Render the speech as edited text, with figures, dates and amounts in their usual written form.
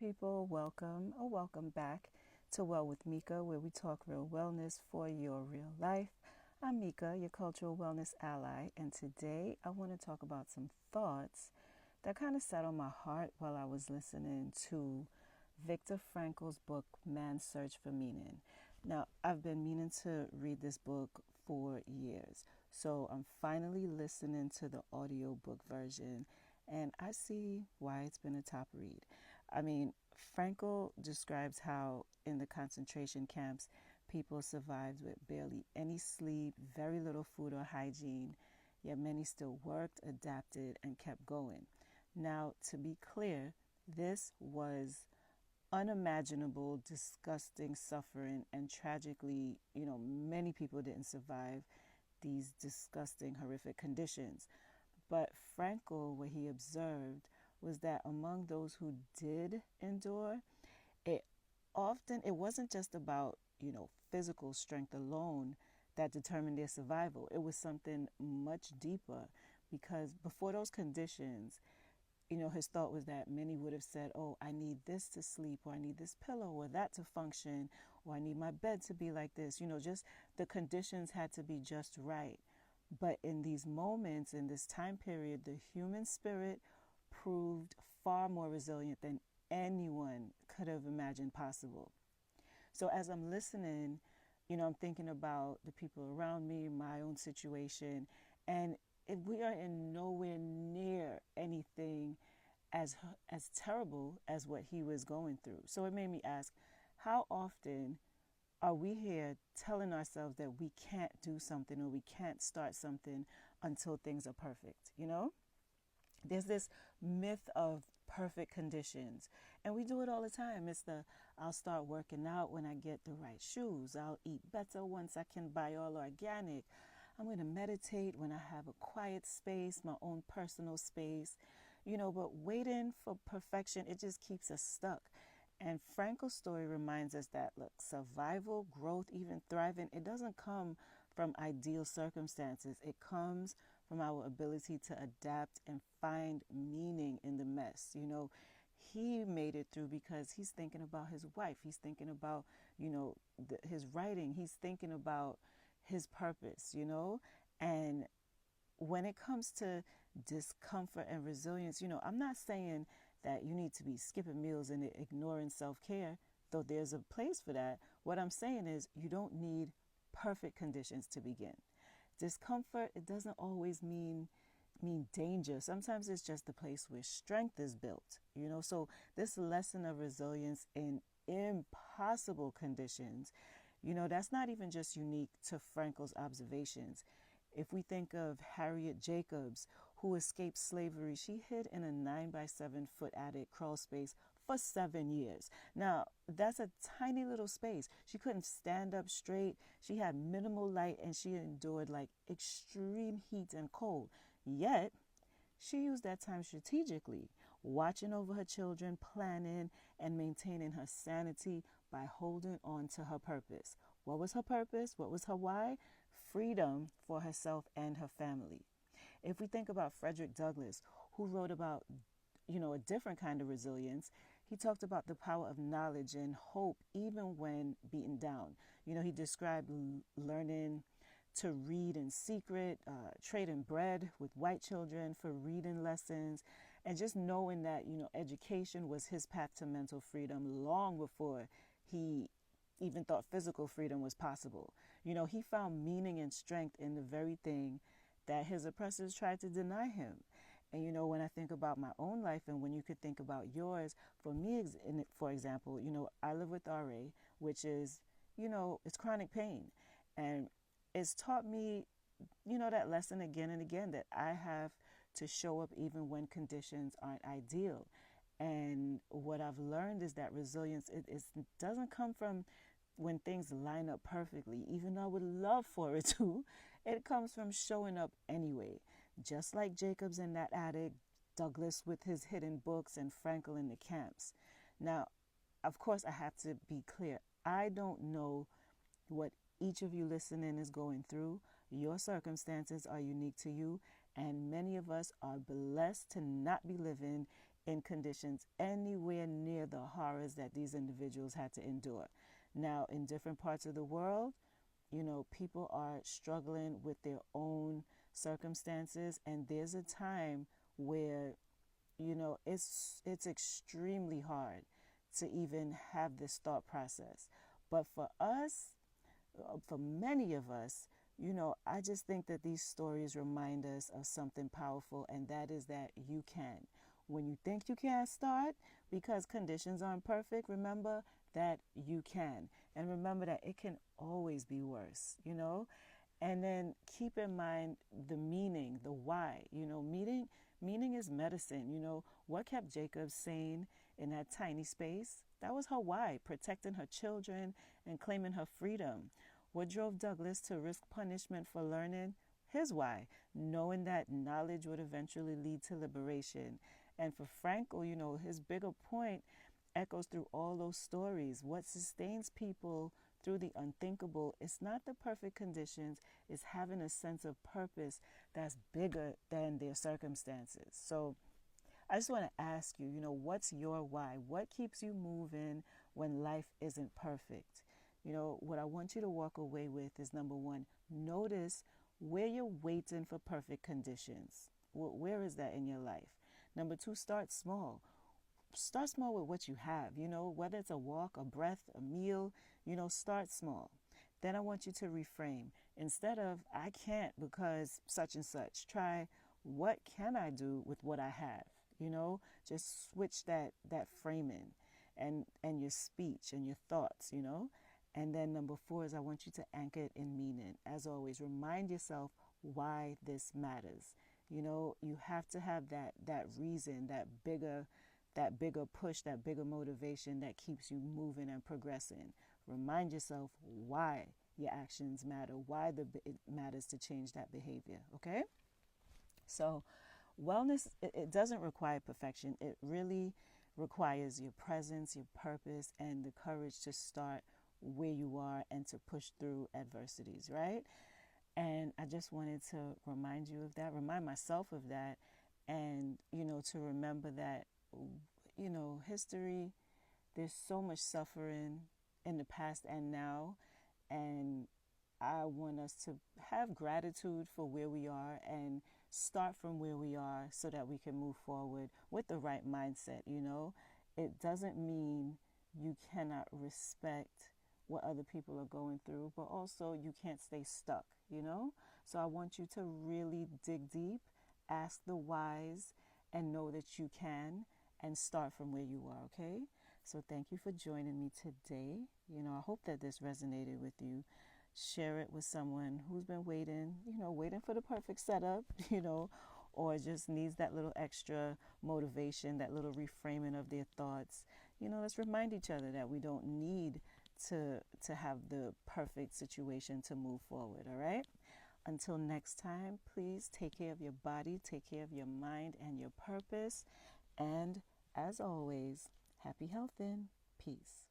People, welcome or welcome back to Well with Mika, where we talk real wellness for your real life. I'm Mika, your cultural wellness ally, and today I want to talk about some thoughts that kind of sat on my heart while I was listening to Viktor Frankl's book, Man's Search for Meaning. Now, I've been meaning to read this book for years, so I'm finally listening to the audiobook version, and I see why it's been a top read. I mean, Frankl describes how in the concentration camps, people survived with barely any sleep, very little food or hygiene, yet many still worked, adapted, and kept going. Now, to be clear, this was unimaginable, disgusting suffering, and tragically, many people didn't survive these disgusting, horrific conditions. But Frankl, what he observed was that among those who did endure, it it wasn't just about, physical strength alone that determined their survival. It was something much deeper because before those conditions, his thought was that many would have said, oh, I need this to sleep, or I need this pillow, or that to function, or I need my bed to be like this. Just the conditions had to be just right. But in these moments, in this time period, the human spirit proved far more resilient than anyone could have imagined possible. So as I'm listening, I'm thinking about the people around me, my own situation, and if we are in nowhere near anything as as terrible as what he was going through. So it made me ask, how often are we here telling ourselves that we can't do something or we can't start something until things are perfect? There's this myth of perfect conditions, and we do it all the time. It's the I'll start working out when I get the right shoes, I'll eat better once I can buy all organic, I'm going to meditate when I have a quiet space, my own personal space. But waiting for perfection, it just keeps us stuck. And Frankl's story reminds us that, look, survival, growth, even thriving, it doesn't come from ideal circumstances. It comes from our ability to adapt and find meaning in the mess. He made it through because he's thinking about his wife. He's thinking about, his writing. He's thinking about his purpose. And when it comes to discomfort and resilience, I'm not saying that you need to be skipping meals and ignoring self-care, though there's a place for that. What I'm saying is you don't need perfect conditions to begin. Discomfort, it doesn't always mean danger. Sometimes it's just the place where strength is built. So this lesson of resilience in impossible conditions, that's not even just unique to Frankl's observations. If we think of Harriet Jacobs, who escaped slavery, she hid in a 9 by 7 foot attic crawl space for 7 years. Now, that's a tiny little space. She couldn't stand up straight. She had minimal light and she endured like extreme heat and cold. Yet, she used that time strategically, watching over her children, planning, and maintaining her sanity by holding on to her purpose. What was her purpose? What was her why? Freedom for herself and her family. If we think about Frederick Douglass, who wrote about, a different kind of resilience, he talked about the power of knowledge and hope even when beaten down. He described learning to read in secret, trading bread with white children for reading lessons, and just knowing that, education was his path to mental freedom long before he even thought physical freedom was possible. He found meaning and strength in the very thing that his oppressors tried to deny him. And when I think about my own life and when you could think about yours, for me, for example, I live with RA, which is, it's chronic pain. And it's taught me, that lesson again and again that I have to show up even when conditions aren't ideal. And what I've learned is that resilience, it doesn't come from when things line up perfectly, even though I would love for it to. It comes from showing up anyway. Just like Jacobs in that attic, Douglas with his hidden books, and Frankl in the camps. Now, of course, I have to be clear. I don't know what each of you listening is going through. Your circumstances are unique to you, and many of us are blessed to not be living in conditions anywhere near the horrors that these individuals had to endure. Now, in different parts of the world, people are struggling with their own circumstances, and there's a time where, it's extremely hard to even have this thought process. But for us, for many of us, I just think that these stories remind us of something powerful, and that is that you can. When you think you can't start because conditions aren't perfect, remember that you can. And remember that it can always be worse. And then keep in mind the meaning, the why. Meaning is medicine. What kept Jacob sane in that tiny space? That was her why, protecting her children and claiming her freedom. What drove Douglas to risk punishment for learning? His why, knowing that knowledge would eventually lead to liberation. And for Frankl, his bigger point echoes through all those stories. What sustains people through the unthinkable is not the perfect conditions, it's having a sense of purpose that's bigger than their circumstances. So I just want to ask you, what's your why? What keeps you moving when life isn't perfect? What I want you to walk away with is, number one, notice where you're waiting for perfect conditions. Where is that in your life? Number two, start small. Start small with what you have, whether it's a walk, a breath, a meal, start small. Then I want you to reframe. Instead of, I can't because such and such, try, what can I do with what I have? Just switch that framing and your speech and your thoughts. And then number four is I want you to anchor it in meaning. As always, remind yourself why this matters. You have to have that reason, that bigger push, that bigger motivation that keeps you moving and progressing. Remind yourself why your actions matter, why it matters to change that behavior, okay? So wellness, it doesn't require perfection. It really requires your presence, your purpose, and the courage to start where you are and to push through adversities, right? And I just wanted to remind you of that, remind myself of that, and, to remember that, history, there's so much suffering in the past and now, and I want us to have gratitude for where we are and start from where we are so that we can move forward with the right mindset. It doesn't mean you cannot respect what other people are going through, but also you can't stay stuck. So I want you to really dig deep, ask the whys, and know that you can, and start from where you are, okay? So thank you for joining me today. I hope that this resonated with you. Share it with someone who's been waiting for the perfect setup, or just needs that little extra motivation, that little reframing of their thoughts. Let's remind each other that we don't need to have the perfect situation to move forward, all right? Until next time, please take care of your body, take care of your mind and your purpose. And as always, happy healthing. Peace.